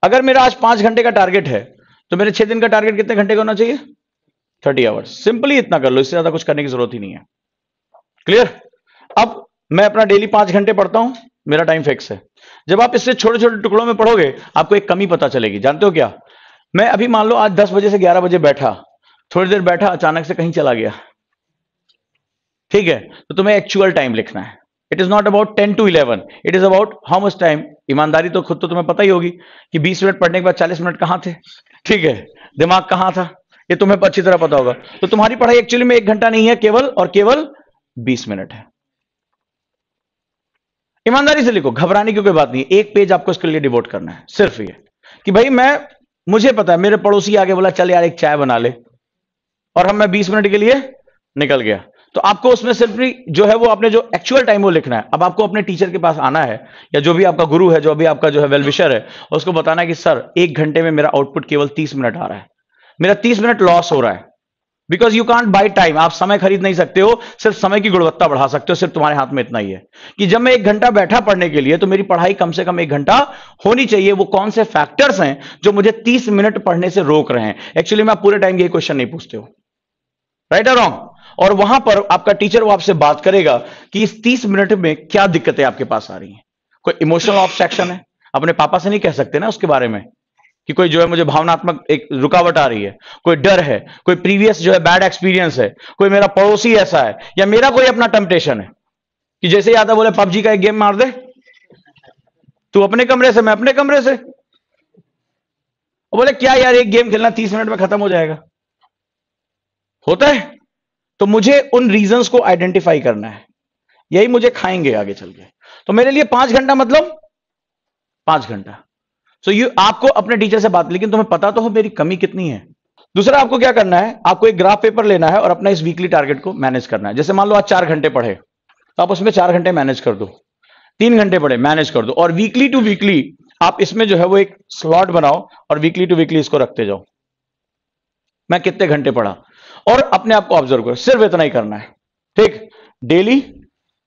अगर मेरा आज 5 घंटे का टारगेट है तो मेरे 6 दिन का टारगेट कितने घंटे का होना चाहिए? 30 आवर्स। सिंपली इतना कर लो, इससे ज्यादा कुछ करने की जरूरत ही नहीं है। क्लियर? अब मैं अपना डेली 5 घंटे पढ़ता हूं, मेरा टाइम फिक्स है। जब आप इससे छोटे छोटे टुकड़ों में पढ़ोगे आपको एक कमी पता चलेगी। जानते हो क्या? मैं अभी मान लो आज 10 बजे से 11 बजे बैठा, थोड़ी देर बैठा, अचानक से कहीं चला गया, ठीक है? तो तुम्हें एक्चुअल टाइम लिखना है। It is not about 10 to 11, it is about how much time. ईमानदारी तो खुद तो तुम्हें पता ही होगी कि 20 मिनट पढ़ने के बाद 40 मिनट कहां थे, ठीक है? दिमाग कहां था, ये तुम्हें अच्छी तरह पता होगा। तो तुम्हारी पढ़ाई एक्चुअली में 1 घंटा नहीं है, केवल और केवल 20 मिनट है। ईमानदारी से लिखो, घबराने की कोई बात नहीं। एक पेज आपको इसके लिए डिवोट करना है, सिर्फ ये कि भाई मुझे पता है मेरे पड़ोसी आगे बोला चल यार एक चाय बना ले, और मैं 20 मिनट के लिए निकल गया। तो आपको उसमें सिर्फ जो है वो आपने जो एक्चुअल टाइम वो लिखना है। अब आपको अपने टीचर के पास आना है, या जो भी आपका गुरु है, जो भी आपका जो है वेल विशर है, उसको बताना है कि सर 1 घंटे में मेरा आउटपुट केवल 30 मिनट आ रहा है, मेरा 30 मिनट लॉस हो रहा है। Because you can't by time, आप समय खरीद नहीं सकते हो, सिर्फ समय की गुणवत्ता बढ़ा सकते हो। सिर्फ तुम्हारे हाथ में इतना ही है कि जब मैं 1 घंटा बैठा पढ़ने के लिए तो मेरी पढ़ाई कम से कम 1 घंटा होनी चाहिए। वो कौन से फैक्टर्स हैं जो मुझे 30 मिनट पढ़ने से रोक रहे हैं? एक्चुअली में आप पूरे टाइम ये क्वेश्चन नहीं पूछते हो, राइट और रॉन्ग? और वहां पर आपका टीचर वो आपसे बात करेगा कि इस 30 मिनट में क्या दिक्कतें आपके पास आ रही हैं। कोई इमोशनल ऑब्स्ट्रक्शन है, अपने पापा से नहीं कह सकते ना उसके बारे में कि कोई जो है मुझे भावनात्मक एक रुकावट आ रही है, कोई डर है, कोई प्रीवियस जो है बैड एक्सपीरियंस है, कोई मेरा पड़ोसी ऐसा है, या मेरा कोई अपना टेम्पटेशन है कि जैसे ही आता बोले पबजी का एक गेम मार दे, तू अपने कमरे से मैं अपने कमरे से, और बोले क्या यार एक गेम खेलना 30 मिनट में खत्म हो जाएगा, होता है। तो मुझे उन रीजंस को आइडेंटिफाई करना है, यही मुझे खाएंगे आगे चल के। तो मेरे लिए 5 घंटा मतलब 5 घंटा। सो आपको अपने टीचर से बात, लेकिन तुम्हें पता तो हो मेरी कमी कितनी है। दूसरा आपको क्या करना है, आपको एक ग्राफ पेपर लेना है और अपना इस वीकली टारगेट को मैनेज करना है। जैसे मान लो आज 4 घंटे पढ़े तो आप उसमें 4 घंटे मैनेज कर दो, 3 घंटे पढ़े मैनेज कर दो, और वीकली टू वीकली आप इसमें जो है वो एक स्लॉट बनाओ और वीकली टू वीकली इसको रखते जाओ, मैं कितने घंटे पढ़ा, और अपने आप को ऑब्जर्व करो। सिर्फ इतना ही करना है, ठीक? डेली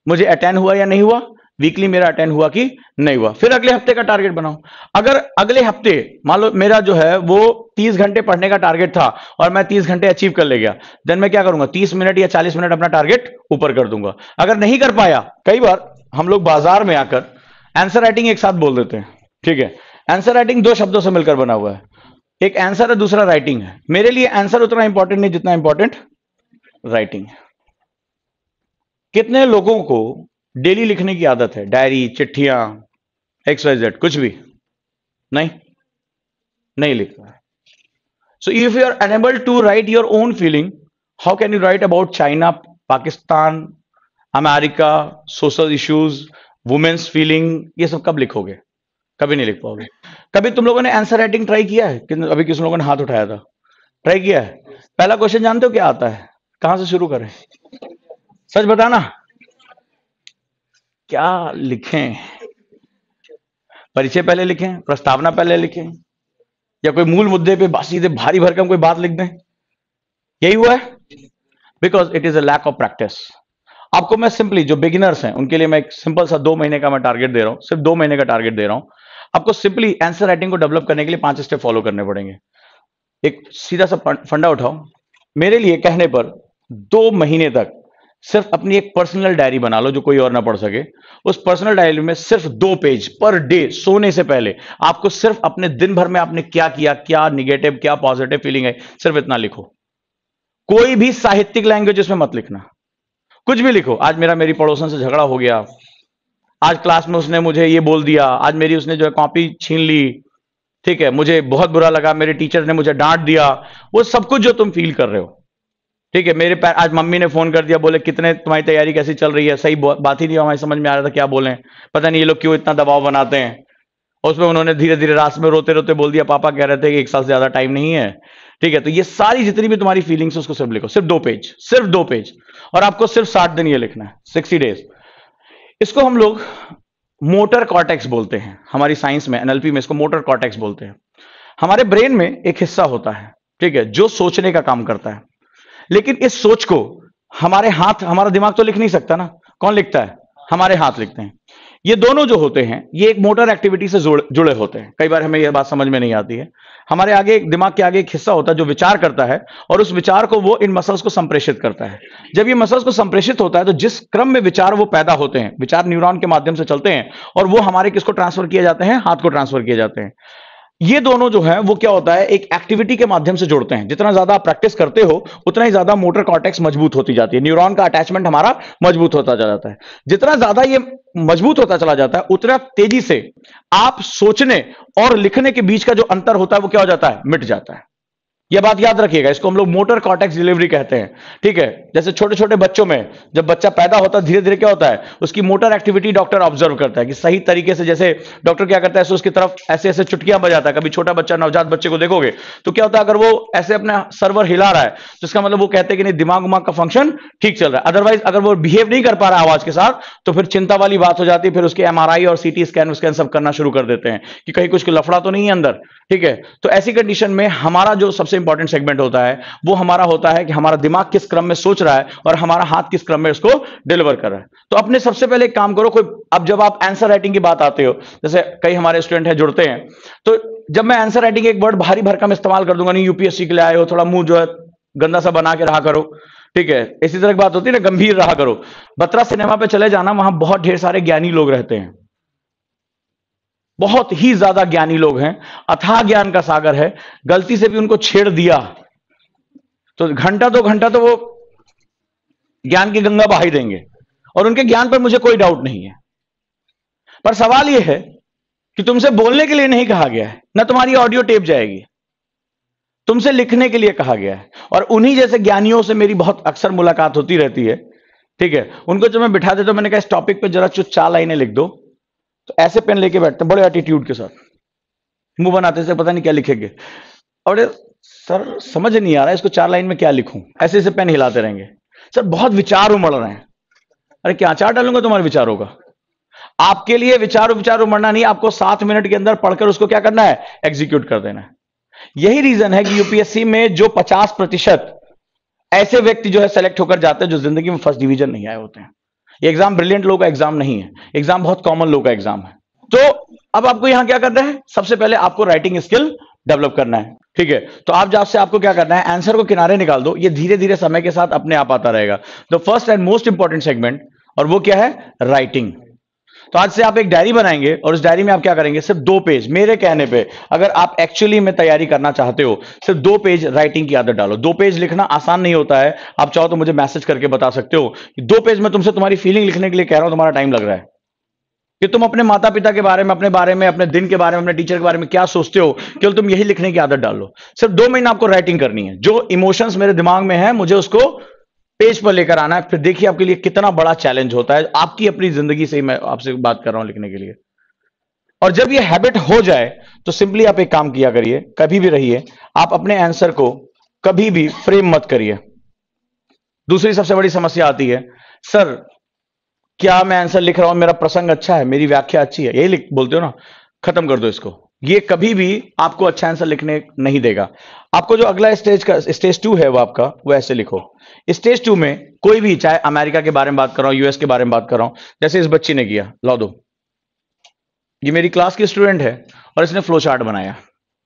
मुझे अटेंड हुआ या नहीं हुआ, वीकली मेरा अटेंड हुआ कि नहीं हुआ। फिर अगले हफ्ते का टारगेट बनाओ। अगर अगले हफ्ते मान लो मेरा जो है वो 30 घंटे पढ़ने का टारगेट था और मैं 30 घंटे अचीव कर ले गया, देन मैं क्या करूंगा, 30 मिनट या 40 मिनट अपना टारगेट ऊपर कर दूंगा। अगर नहीं कर पाया, कई बार हम लोग बाजार में आकर आंसर राइटिंग एक साथ बोल देते हैं, ठीक है? आंसर राइटिंग 2 शब्दों से मिलकर बना हुआ है, एक आंसर है, दूसरा राइटिंग है। मेरे लिए आंसर उतना इंपॉर्टेंट नहीं जितना इंपॉर्टेंट राइटिंग है। कितने लोगों को डेली लिखने की आदत है, डायरी, चिट्ठियां, XYZ, कुछ भी नहीं लिखता है। So if you are unable to write your own feeling, how can you write about China, Pakistan, America, social issues, women's feeling? ये सब कब लिखोगे? कभी नहीं लिख पाओगे। कभी तुम लोगों ने आंसर राइटिंग ट्राई किया है? अभी किस लोगों ने हाथ उठाया था? ट्राई किया है? पहला क्वेश्चन जानते हो क्या आता है? कहां से शुरू करें? सच बताना, क्या लिखें? परिचय पहले लिखें, प्रस्तावना पहले लिखें, या कोई मूल मुद्दे पे सीधे भारी भरकम कोई बात लिख दें? यही हुआ है, because it is a lack of practice. आपको मैं सिंपली, जो बिगिनर्स हैं उनके लिए मैं एक सिंपल सा 2 महीने का मैं टारगेट दे रहा हूं, सिर्फ 2 महीने का टारगेट दे रहा हूं। आपको सिंपली आंसर राइटिंग को डेवलप करने के लिए 5 स्टेप फॉलो करने पड़ेंगे। एक सीधा सा फंडा उठाओ, मेरे लिए कहने पर 2 महीने तक सिर्फ अपनी एक पर्सनल डायरी बना लो जो कोई और ना पढ़ सके। उस पर्सनल डायरी में सिर्फ 2 पेज पर डे, सोने से पहले आपको सिर्फ अपने दिन भर में आपने क्या किया, क्या निगेटिव क्या पॉजिटिव फीलिंग है, सिर्फ इतना लिखो। कोई भी साहित्यिक लैंग्वेज इसमें मत लिखना, कुछ भी लिखो। आज मेरी पड़ोसन से झगड़ा हो गया, आज क्लास में उसने मुझे ये बोल दिया, आज मेरी उसने जो है कॉपी छीन ली, ठीक है, मुझे बहुत बुरा लगा, मेरे टीचर ने मुझे डांट दिया, वो सब कुछ जो तुम फील कर रहे हो, ठीक है। मेरे आज मम्मी ने फोन कर दिया, बोले कितने तुम्हारी तैयारी कैसी चल रही है, सही बात ही नहीं हमारी समझ में आ रहा था क्या बोले, पता नहीं ये लोग क्यों इतना दबाव बनाते हैं। और उसमें उन्होंने धीरे धीरे रात में रोते रोते बोल दिया, पापा कह रहे थे कि 1 साल से ज्यादा टाइम नहीं है, ठीक है। तो ये सारी जितनी भी तुम्हारी फीलिंग्स उसको सिर्फ लिखो, सिर्फ 2 पेज, सिर्फ 2 पेज, और आपको सिर्फ 60 दिन ये लिखना है, 60 डेज। इसको हम लोग मोटर कॉर्टेक्स बोलते हैं, हमारी साइंस में NLP में इसको मोटर कॉर्टेक्स बोलते हैं। हमारे ब्रेन में एक हिस्सा होता है, ठीक है, जो सोचने का काम करता है, लेकिन इस सोच को हमारे हाथ, हमारा दिमाग तो लिख नहीं सकता ना, कौन लिखता है? हमारे हाथ लिखते हैं। ये दोनों जो होते हैं ये एक मोटर एक्टिविटी से जुड़े होते हैं। कई बार हमें यह बात समझ में नहीं आती है। हमारे आगे दिमाग के आगे एक हिस्सा होता है जो विचार करता है और उस विचार को वो इन मसल्स को संप्रेषित करता है। जब ये मसल्स को संप्रेषित होता है तो जिस क्रम में विचार वो पैदा होते हैं, विचार न्यूरॉन के माध्यम से चलते हैं और वो हमारे किसको ट्रांसफर किए जाते हैं, हाथ को ट्रांसफर किए जाते हैं। ये दोनों जो है वो क्या होता है, एक एक्टिविटी के माध्यम से जुड़ते हैं। जितना ज्यादा आप प्रैक्टिस करते हो उतना ही ज्यादा मोटर कॉर्टेक्स मजबूत होती जाती है, न्यूरॉन का अटैचमेंट हमारा मजबूत होता चला जाता है। जितना ज्यादा ये मजबूत होता चला जाता है उतना तेजी से आप सोचने और लिखने के बीच का जो अंतर होता है वो क्या हो जाता है, मिट जाता है। यह बात याद रखिएगा, इसको हम लोग मोटर कॉर्टेक्स डिलीवरी कहते हैं। ठीक है, जैसे छोटे छोटे बच्चों में जब बच्चा पैदा होता है धीरे धीरे क्या होता है, उसकी मोटर एक्टिविटी डॉक्टर ऑब्जर्व करता है कि सही तरीके से, जैसे डॉक्टर क्या करता है, सो उसकी तरफ ऐसे ऐसे चुटकियां बजाता है। कभी छोटा बच्चा नवजात बच्चे को देखोगे तो क्या होता है, अगर वो ऐसे अपना सर्वर हिला रहा है तो इसका मतलब वो कहते हैं कि नहीं, दिमाग का फंक्शन ठीक चल रहा है। अदरवाइज अगर वो बिहेव नहीं कर पा रहा है आवाज के साथ तो फिर चिंता वाली बात हो जाती है। फिर उसके एमआरआई और सीटी स्कैन सब करना शुरू कर देते हैं कि कहीं कुछ लफड़ा तो नहीं है अंदर। ठीक है, तो ऐसी कंडीशन में हमारा जो सबसे इंपॉर्टेंट सेगमेंट होता है वो हमारा होता है कि हमारा दिमाग किस क्रम में सोच रहा है और हमारा हाथ किस क्रम में उसको डिलीवर कर रहा है। तो अपने सबसे पहले एक काम करो, कोई अब जब आप आंसर राइटिंग की बात आते हो, जैसे कई हमारे स्टूडेंट हैं जुड़ते हैं, तो जब मैं आंसर राइटिंग एक वर्ड भारी भरकम इस्तेमाल कर दूंगा, नहीं यूपीएससी के लिए आए हो, थोड़ा मुंह जो है गंदा सा बना के रहा करो। ठीक है, इसी तरह की बात होती है ना, गंभीर रहा करो। बत्रा सिनेमा पे चले जाना, वहां बहुत ढेर सारे ज्ञानी लोग रहते हैं, बहुत ही ज्यादा ज्ञानी लोग हैं, अथाह ज्ञान का सागर है। गलती से भी उनको छेड़ दिया तो घंटा 2 घंटा तो वो ज्ञान की गंगा बहा ही देंगे, और उनके ज्ञान पर मुझे कोई डाउट नहीं है। पर सवाल यह है कि तुमसे बोलने के लिए नहीं कहा गया है, ना तुम्हारी ऑडियो टेप जाएगी, तुमसे लिखने के लिए कहा गया है। और उन्हीं जैसे ज्ञानियों से मेरी बहुत अक्सर मुलाकात होती रहती है। ठीक है, उनको जब मैं बिठा देता हूं, मैंने कहा इस टॉपिक पे जरा 4 लाइनें लिख दो, तो ऐसे पेन लेके बैठते बड़े एटीट्यूड के साथ, मुंह बनाते से पता नहीं क्या लिखेंगे, और सर समझ नहीं आ रहा है इसको 4 लाइन में क्या लिखूं, ऐसे ऐसे पेन हिलाते रहेंगे। सर बहुत विचार उमड़ रहे हैं। अरे क्या अचार डालूंगा तुम्हारे विचारों का? आपके लिए विचार उमड़ना नहीं, आपको 7 मिनट के अंदर पढ़कर उसको क्या करना है, एग्जीक्यूट कर देना है। यही रीजन है कि यूपीएससी में जो 50% ऐसे व्यक्ति जो है सेलेक्ट होकर जाते हैं जो जिंदगी में फर्स्ट डिवीजन नहीं आए होते हैं। ये एग्जाम ब्रिलियंट लोगों का एग्जाम नहीं है, एग्जाम बहुत कॉमन लोगों का एग्जाम है। तो अब आपको यहां क्या करना है, सबसे पहले आपको राइटिंग स्किल डेवलप करना है। ठीक है, तो आप जब से आपको क्या करना है, आंसर को किनारे निकाल दो, ये धीरे धीरे समय के साथ अपने आप आता रहेगा। The first and most important segment, और वो क्या है, राइटिंग। तो आज से आप एक डायरी बनाएंगे और उस डायरी में आप क्या करेंगे, सिर्फ 2 पेज, मेरे कहने पे अगर आप एक्चुअली में तैयारी करना चाहते हो, सिर्फ 2 पेज राइटिंग की आदत डालो। 2 पेज लिखना आसान नहीं होता है, आप चाहो तो मुझे मैसेज करके बता सकते हो कि 2 पेज में तुमसे तुम्हारी फीलिंग लिखने के लिए कह रहा हूं, तुम्हारा टाइम लग रहा है कि तुम अपने माता पिता के बारे में, अपने बारे में, अपने दिन के बारे में, अपने टीचर के बारे में क्या सोचते हो, केवल तुम यही लिखने की आदत डालो। सिर्फ 2 महीने आपको राइटिंग करनी है, जो इमोशंस मेरे दिमाग में है मुझे उसको पेज पर लेकर आना है। फिर देखिए आपके लिए कितना बड़ा चैलेंज होता है, आपकी अपनी जिंदगी से ही मैं आपसे बात कर रहा हूं लिखने के लिए। और जब ये हैबिट हो जाए तो सिंपली आप एक काम किया करिए, कभी भी रहिए, आप अपने आंसर को कभी भी फ्रेम मत करिए। दूसरी सबसे बड़ी समस्या आती है, सर क्या मैं आंसर लिख रहा हूं, मेरा प्रसंग अच्छा है, मेरी व्याख्या अच्छी है, यही लिख बोलते हो ना, खत्म कर दो इसको। ये कभी भी आपको अच्छा आंसर लिखने नहीं देगा। आपको जो अगला स्टेज 2 है वो आपका, वो ऐसे लिखो। स्टेज 2 में कोई भी, चाहे अमेरिका के बारे में बात कर रहा हूं, यूएस के बारे में बात कर रहा हूं, जैसे इस बच्ची ने किया, ला दो, ये मेरी क्लास की स्टूडेंट है और इसने फ्लो चार्ट बनाया।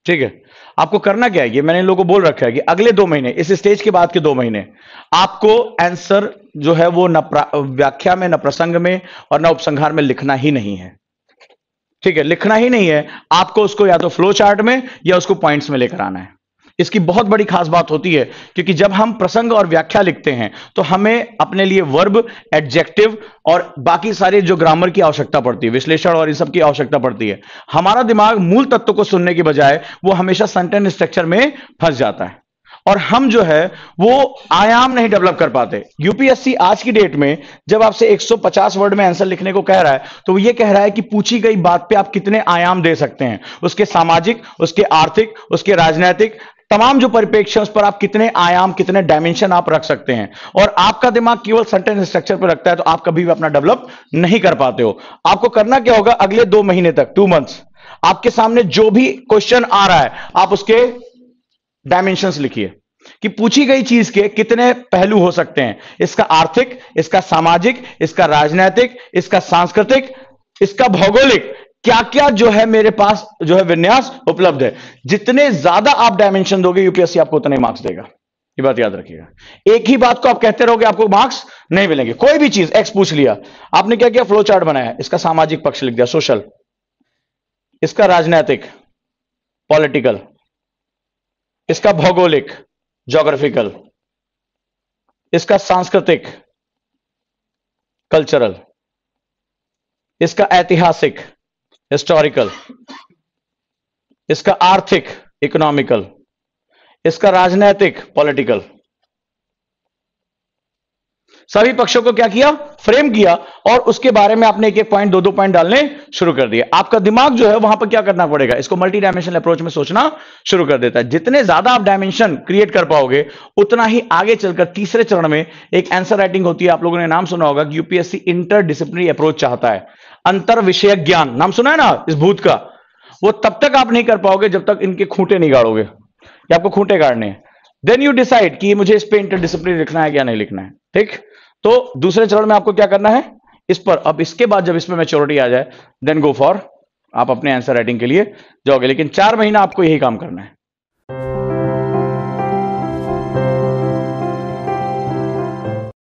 ठीक है, आपको करना क्या है, ये मैंने इन लोगों को बोल रखा है कि अगले 2 महीने, इस स्टेज के बाद के 2 महीने आपको आंसर जो है वो न व्याख्या में, न प्रसंग में और न उपसंहार में लिखना ही नहीं है। ठीक है, लिखना ही नहीं है, आपको उसको या तो फ्लो चार्ट में या उसको पॉइंट्स में लेकर आना है। इसकी बहुत बड़ी खास बात होती है, क्योंकि जब हम प्रसंग और व्याख्या लिखते हैं तो हमें अपने लिए वर्ब, एडजेक्टिव और बाकी सारे जो ग्रामर की आवश्यकता पड़ती है, विश्लेषण और इन सब की आवश्यकता पड़ती है। हमारा दिमाग मूल तत्व को सुनने की बजाय वो हमेशा सेंटेंस स्ट्रक्चर में फंस जाता है और हम जो है वो आयाम नहीं डेवलप कर पाते। यूपीएससी आज की डेट में जब आपसे 150 वर्ड में आंसर लिखने को कह रहा है तो वो ये कह रहा है कि पूछी गई बात पे आप कितने आयाम दे सकते हैं, उसके सामाजिक, उसके आर्थिक, उसके राजनीतिक, तमाम जो परिप्रेक्ष्य उस पर आप कितने आयाम, कितने डायमेंशन आप रख सकते हैं। और आपका दिमाग केवल सेंटेंस स्ट्रक्चर पर रखता है तो आप कभी भी अपना डेवलप नहीं कर पाते हो। आपको करना क्या होगा, अगले 2 महीने तक, 2 मंथ्स, आपके सामने जो भी क्वेश्चन आ रहा है आप उसके डायमेंशंस लिखिए कि पूछी गई चीज के कितने पहलू हो सकते हैं, इसका आर्थिक, इसका सामाजिक, इसका राजनीतिक, इसका सांस्कृतिक, इसका भौगोलिक, क्या क्या जो है मेरे पास जो है विन्यास उपलब्ध है। जितने ज्यादा आप डायमेंशन दोगे यूपीएससी आपको उतने मार्क्स देगा, ये बात याद रखिएगा। एक ही बात को आप कहते रहोगे आपको मार्क्स नहीं मिलेंगे। कोई भी चीज एक्स पूछ लिया आपने, क्या किया, फ्लो चार्ट बनाया, इसका सामाजिक पक्ष लिख दिया सोशल, इसका राजनीतिक पॉलिटिकल, इसका भौगोलिक ज्योग्राफिकल, इसका सांस्कृतिक कल्चरल, इसका ऐतिहासिक हिस्टोरिकल, इसका आर्थिक इकोनॉमिकल, इसका राजनीतिक पॉलिटिकल। सभी पक्षों को क्या किया, फ्रेम किया, और उसके बारे में आपने एक एक पॉइंट, दो दो पॉइंट डालने शुरू कर दिए। आपका दिमाग जो है वहां पर क्या करना पड़ेगा, इसको मल्टी डायमेंशनल अप्रोच में सोचना शुरू कर देता है। जितने ज्यादा आप डायमेंशन क्रिएट कर पाओगे उतना ही आगे चलकर तीसरे चरण में एक आंसर राइटिंग होती है। आप लोगों ने नाम सुना होगा कि यूपीएससी इंटर डिसिप्लिनरी अप्रोच चाहता है, अंतर विषयक ज्ञान, नाम सुना है ना इस भूत का। वो तब तक आप नहीं कर पाओगे जब तक इनके खूंटे नहीं गाड़ोगे, या आपको खूंटे गाड़ने हैं। देन यू डिसाइड कि मुझे इस पे इंटर डिसिप्लिनरी लिखना है या नहीं लिखना है, ठीक। तो दूसरे चरण में आपको क्या करना है इस पर। अब इसके बाद जब इसमें मैच्योरिटी आ जाए देन गो फॉर, आप अपने आंसर राइटिंग के लिए जाओगे, लेकिन 4 महीना आपको यही काम करना है।